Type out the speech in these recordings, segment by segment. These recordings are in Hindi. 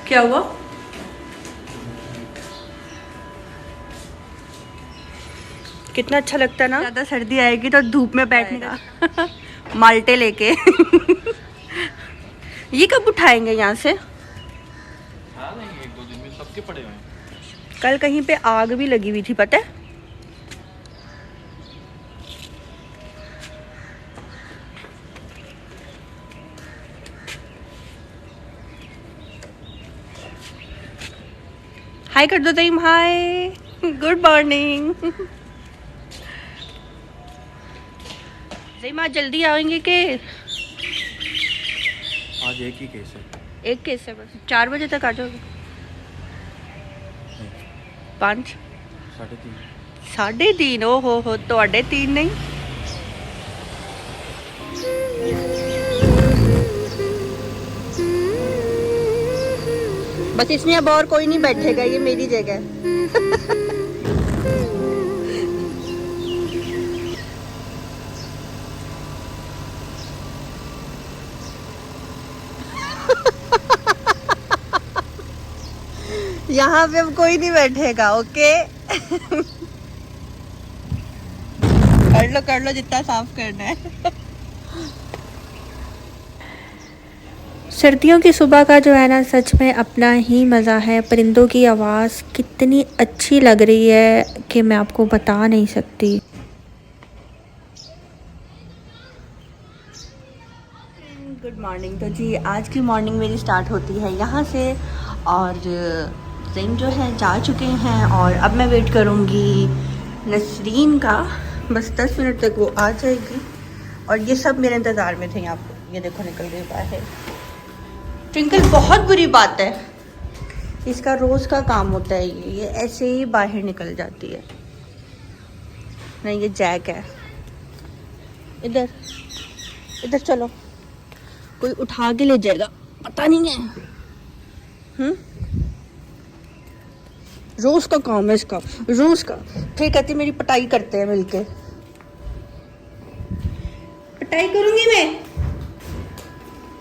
क्या हुआ? कितना अच्छा लगता है ना। ज़्यादा सर्दी आएगी तो धूप में बैठने का माल्टे लेके ये कब उठाएंगे यहाँ से? नहीं, 1-2 दिन में सबके पड़े हुए हैं। कल कहीं पे आग भी लगी हुई थी, पता है? हाय कर दो तईम, हाय, गुड मॉर्निंग। तईम आज जल्दी आएंगे के? आज एक ही केस है। एक केस है बस, 4 बजे तक आ जाओगे? 5 3:30। 3:30? ओ हो, तो 3:30 नहीं। बस इसमें अब और कोई नहीं बैठेगा, ये मेरी जगह है। यहाँ पे अब कोई नहीं बैठेगा, ओके? कर लो जितना साफ करना है। सर्दियों की सुबह का जो है ना, सच में अपना ही मज़ा है। परिंदों की आवाज़ कितनी अच्छी लग रही है कि मैं आपको बता नहीं सकती। Good morning. तो जी आज की मॉर्निंग मेरी स्टार्ट होती है यहाँ से, और ज़ैन जो है जा चुके हैं, और अब मैं वेट करूँगी नसरीन का। बस 10 मिनट तक वो आ जाएगी, और ये सब मेरे इंतज़ार में थे। यहाँ पर ये देखो निकल गई बाहर। ट्विंकल, बहुत बुरी बात है, इसका रोज़ का काम होता है, ये ऐसे ही बाहर निकल जाती है। नहीं, ये जैक है। इधर इधर चलो, कोई उठा के ले जाएगा, पता नहीं है। रोज का काम है इसका, रोज का। फिर कहती मेरी पिटाई करते हैं मिलके। पिटाई करूंगी मैं?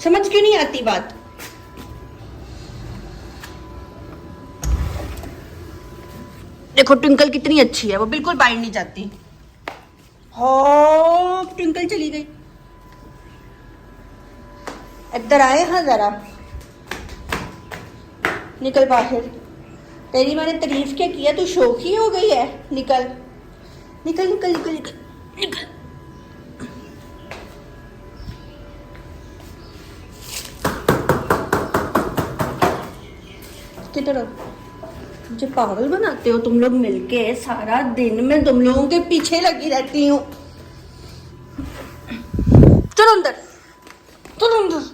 समझ क्यों नहीं आती बात? देखो ट्विंकल कितनी अच्छी है, वो बिल्कुल बाहर नहीं जाती। हो, ट्विंकल चली गई। इधर आए, हाँ जरा निकल बाहर। तेरी मैंने तारीफ क्या किया, तू शौकी हो गई है। निकल निकल निकल निकल निकल निकल। किधर हो? मुझे पागल बनाते हो तुम लोग मिलके। सारा दिन मैं तुम लोगों के पीछे लगी रहती हूँ। चलो अंदर, चलो अंदर।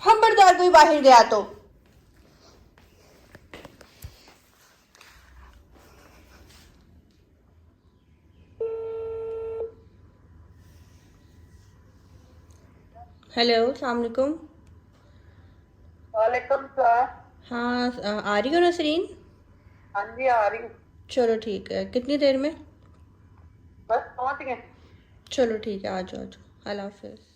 खबरदार कोई बाहर गया तो। हेलो, अस्सलाम वालेकुम। वालेकुम सलाम। हाँ, आ रही हो नसरीन? हाँ जी, आ रही हूँ। चलो ठीक है, कितनी देर में? बस पहुँच गए। चलो ठीक है, आ जाओ आ जाओ, अल्लाह हाफिज़।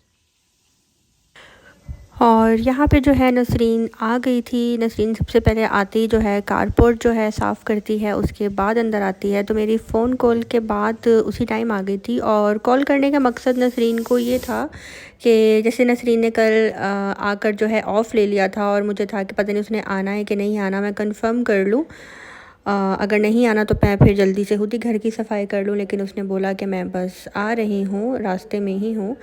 और यहाँ पे जो है नसरीन आ गई थी। नसरीन सबसे पहले आती ही जो है कारपोर्ट जो है साफ़ करती है, उसके बाद अंदर आती है। तो मेरी फ़ोन कॉल के बाद उसी टाइम आ गई थी, और कॉल करने का मकसद नसरीन को ये था कि जैसे नसरीन ने कल आकर जो है ऑफ़ ले लिया था, और मुझे था कि पता नहीं उसने आना है कि नहीं आना, मैं कंफर्म कर लूँ। अगर नहीं आना तो मैं फिर जल्दी से खुद ही घर की सफाई कर लूँ। लेकिन उसने बोला कि मैं बस आ रही हूँ, रास्ते में ही हूँ।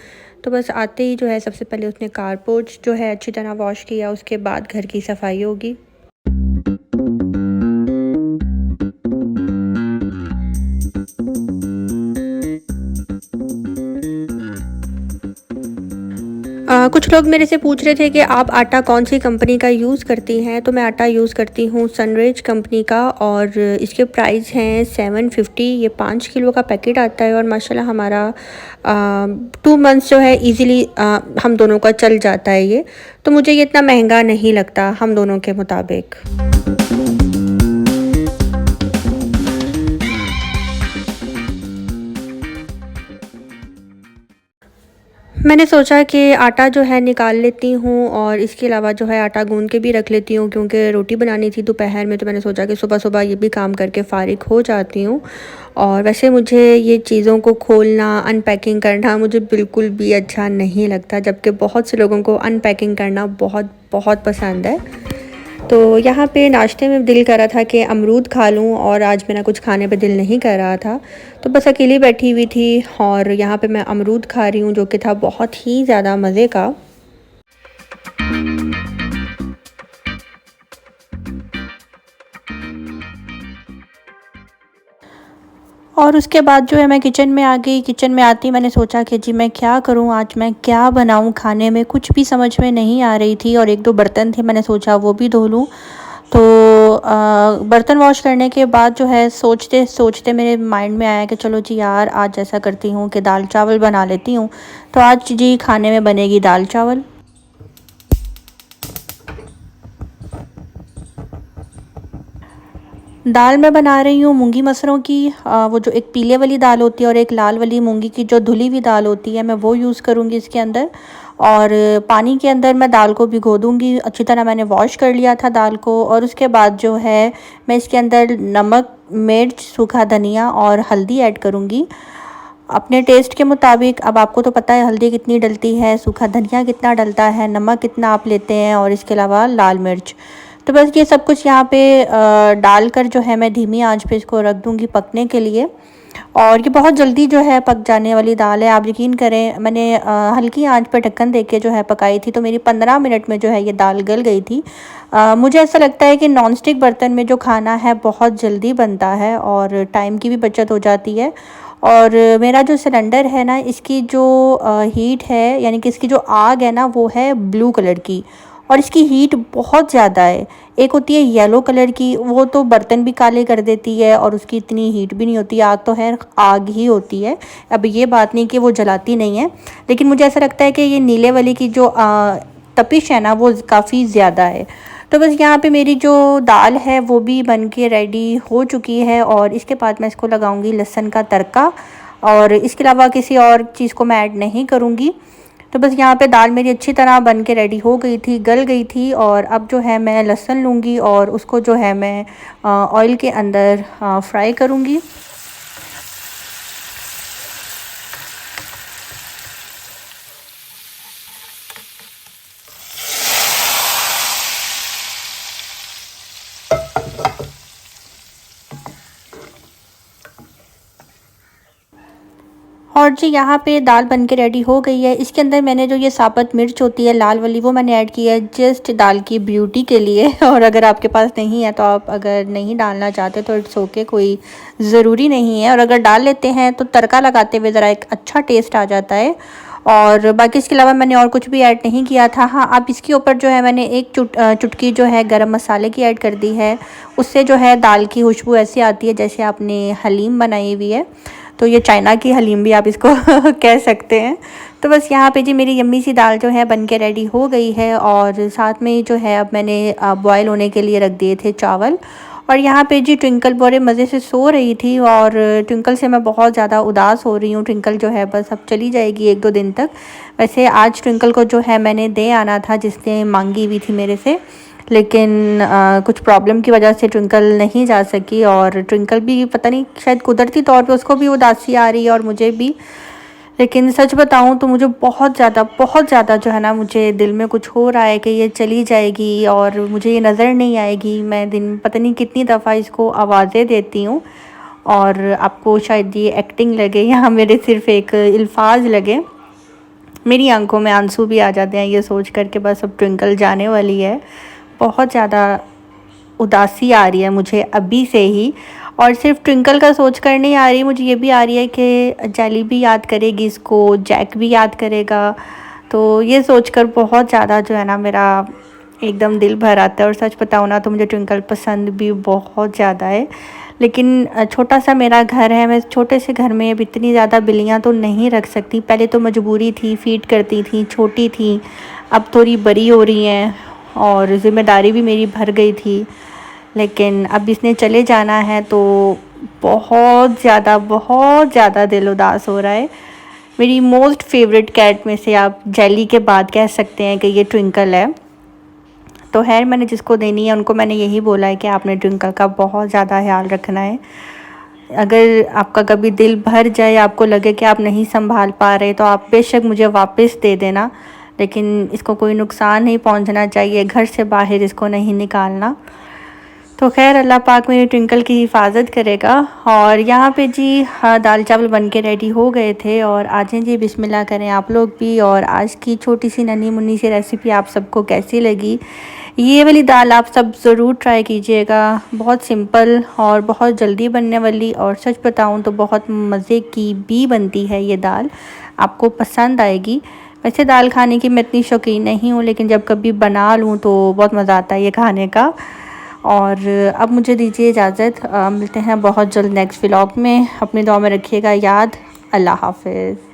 तो बस आते ही जो है सबसे पहले उसने कारपोर्च जो है अच्छी तरह वॉश किया, उसके बाद घर की सफाई होगी। कुछ लोग मेरे से पूछ रहे थे कि आप आटा कौन सी कंपनी का यूज़ करती हैं। तो मैं आटा यूज़ करती हूँ सनराइज कंपनी का, और इसके प्राइस हैं 750। ये 5 किलो का पैकेट आता है, और माशाल्लाह हमारा 2 मंथ्स जो है इजीली हम दोनों का चल जाता है ये। तो मुझे ये इतना महंगा नहीं लगता हम दोनों के मुताबिक। मैंने सोचा कि आटा जो है निकाल लेती हूँ और इसके अलावा जो है आटा गूंद के भी रख लेती हूँ, क्योंकि रोटी बनानी थी दोपहर में। तो मैंने सोचा कि सुबह सुबह ये भी काम करके फ़ारिग हो जाती हूँ। और वैसे मुझे ये चीज़ों को खोलना, अनपैकिंग करना मुझे बिल्कुल भी अच्छा नहीं लगता, जबकि बहुत से लोगों को अनपैकिंग करना बहुत बहुत पसंद है। तो यहाँ पे नाश्ते में दिल कर रहा था कि अमरूद खा लूँ, और आज मेरा कुछ खाने पे दिल नहीं कर रहा था, तो बस अकेली बैठी हुई थी और यहाँ पे मैं अमरूद खा रही हूँ, जो कि था बहुत ही ज़्यादा मज़े का। और उसके बाद जो है मैं किचन में आ गई। किचन में आती मैंने सोचा कि जी मैं क्या करूं, आज मैं क्या बनाऊं खाने में, कुछ भी समझ में नहीं आ रही थी। और एक दो बर्तन थे, मैंने सोचा वो भी धो लूं। तो बर्तन वॉश करने के बाद जो है सोचते सोचते मेरे माइंड में आया कि चलो जी यार, आज ऐसा करती हूँ कि दाल चावल बना लेती हूँ। तो आज जी खाने में बनेगी दाल चावल। दाल मैं बना रही हूँ मूंगी मसरों की। वो जो एक पीले वाली दाल होती है और एक लाल वाली मूंगी की जो धुली हुई दाल होती है, मैं वो यूज़ करूँगी इसके अंदर। और पानी के अंदर मैं दाल को भिगो दूँगी। अच्छी तरह मैंने वॉश कर लिया था दाल को। और उसके बाद जो है मैं इसके अंदर नमक, मिर्च, सूखा धनिया और हल्दी ऐड करूँगी अपने टेस्ट के मुताबिक। अब आपको तो पता है हल्दी कितनी डलती है, सूखा धनिया कितना डलता है, नमक कितना आप लेते हैं, और इसके अलावा लाल मिर्च। तो बस ये सब कुछ यहाँ पे डालकर जो है मैं धीमी आंच पे इसको रख दूँगी पकने के लिए। और ये बहुत जल्दी जो है पक जाने वाली दाल है, आप यकीन करें। मैंने हल्की आंच पर ढक्कन दे के जो है पकाई थी, तो मेरी 15 मिनट में जो है ये दाल गल गई थी। मुझे ऐसा लगता है कि नॉनस्टिक बर्तन में जो खाना है बहुत जल्दी बनता है और टाइम की भी बचत हो जाती है। और मेरा जो सिलेंडर है ना, इसकी जो हीट है, यानी कि इसकी जो आग है ना, वो है ब्लू कलर की, और इसकी हीट बहुत ज़्यादा है। एक होती है येलो कलर की, वो तो बर्तन भी काले कर देती है और उसकी इतनी हीट भी नहीं होती। आग तो है, आग ही होती है। अब ये बात नहीं कि वो जलाती नहीं है, लेकिन मुझे ऐसा लगता है कि ये नीले वाली की जो तपिश है ना, वो काफ़ी ज़्यादा है। तो बस यहाँ पे मेरी जो दाल है वो भी बन के रेडी हो चुकी है। और इसके बाद मैं इसको लगाऊंगी लहसुन का तड़का, और इसके अलावा किसी और चीज़ को मैं ऐड नहीं करूँगी। तो बस यहाँ पे दाल मेरी अच्छी तरह बन के रेडी हो गई थी, गल गई थी। और अब जो है मैं लहसुन लूँगी और उसको जो है मैं ऑयल के अंदर फ्राई करूँगी। और जी यहाँ पे दाल बन के रेडी हो गई है। इसके अंदर मैंने जो ये साबुत मिर्च होती है लाल वाली, वो मैंने ऐड की है जस्ट दाल की ब्यूटी के लिए। और अगर आपके पास नहीं है तो आप अगर नहीं डालना चाहते तो इट्स ओके, कोई ज़रूरी नहीं है। और अगर डाल लेते हैं तो तड़का लगाते हुए ज़रा एक अच्छा टेस्ट आ जाता है। और बाकी इसके अलावा मैंने और कुछ भी ऐड नहीं किया था। हाँ, अब इसके ऊपर जो है मैंने एक चुटकी जो है गरम मसाले की ऐड कर दी है। उससे जो है दाल की खुशबू ऐसी आती है जैसे आपने हलीम बनाई हुई है। तो ये चाइना की हलीम भी आप इसको कह सकते हैं। तो बस यहाँ पे जी मेरी यम्मी सी दाल जो है बन के रेडी हो गई है। और साथ में जो है अब मैंने बॉयल होने के लिए रख दिए थे चावल। और यहाँ पे जी ट्विंकल बड़े मज़े से सो रही थी, और ट्विंकल से मैं बहुत ज़्यादा उदास हो रही हूँ। ट्विंकल जो है बस अब चली जाएगी 1-2 दिन तक। वैसे आज ट्विंकल को जो है मैंने दे आना था, जिसने मांगी हुई थी मेरे से, लेकिन कुछ प्रॉब्लम की वजह से ट्विंकल नहीं जा सकी। और ट्विंकल भी पता नहीं, शायद कुदरती तौर पे उसको भी उदासी आ रही है और मुझे भी। लेकिन सच बताऊं तो मुझे बहुत ज़्यादा जो है ना, मुझे दिल में कुछ हो रहा है कि ये चली जाएगी और मुझे ये नज़र नहीं आएगी। मैं दिन पता नहीं कितनी दफ़ा इसको आवाज़ें देती हूँ, और आपको शायद ये एक्टिंग लगे या मेरे सिर्फ एक अल्फाज लगे। मेरी आंखों में आंसू भी आ जाते हैं ये सोच कर के बस अब ट्विंकल जाने वाली है। बहुत ज़्यादा उदासी आ रही है मुझे अभी से ही। और सिर्फ ट्विंकल का सोच कर नहीं आ रही, मुझे ये भी आ रही है कि जेली भी याद करेगी इसको, जैक भी याद करेगा। तो ये सोचकर बहुत ज़्यादा जो है ना, मेरा एकदम दिल भर आता है। और सच बताऊँ ना तो मुझे ट्विंकल पसंद भी बहुत ज़्यादा है। लेकिन छोटा सा मेरा घर है, मैं छोटे से घर में अब इतनी ज़्यादा बिल्लियाँ तो नहीं रख सकती। पहले तो मजबूरी थी, फ़ीड करती थी, छोटी थी, अब थोड़ी बड़ी हो रही हैं और ज़िम्मेदारी भी मेरी भर गई थी। लेकिन अब इसने चले जाना है तो बहुत ज़्यादा दिल उदास हो रहा है। मेरी मोस्ट फेवरेट कैट में से आप जेली के बाद कह सकते हैं कि ये ट्विंकल है। तो खैर मैंने जिसको देनी है उनको मैंने यही बोला है कि आपने ट्विंकल का बहुत ज़्यादा ख्याल रखना है। अगर आपका कभी दिल भर जाए, आपको लगे कि आप नहीं संभाल पा रहे, तो आप बेशक मुझे वापस दे देना, लेकिन इसको कोई नुकसान नहीं पहुंचना चाहिए, घर से बाहर इसको नहीं निकालना। तो खैर अल्लाह पाक मेरी ट्विंकल की हिफाजत करेगा। और यहाँ पे जी हाँ, दाल चावल बन के रेडी हो गए थे और आज जी बिस्मिल्लाह करें आप लोग भी। और आज की छोटी सी नन्ही मुन्नी सी रेसिपी आप सबको कैसी लगी? ये वाली दाल आप सब ज़रूर ट्राई कीजिएगा, बहुत सिंपल और बहुत जल्दी बनने वाली, और सच बताऊँ तो बहुत मज़े की भी बनती है ये दाल, आपको पसंद आएगी। वैसे दाल खाने की मैं इतनी शौकीन नहीं हूँ, लेकिन जब कभी बना लूँ तो बहुत मज़ा आता है ये खाने का। और अब मुझे दीजिए इजाज़त, मिलते हैं बहुत जल्द नेक्स्ट व्लॉग में। अपनी दुआ में रखिएगा याद। अल्लाह हाफ़िज़।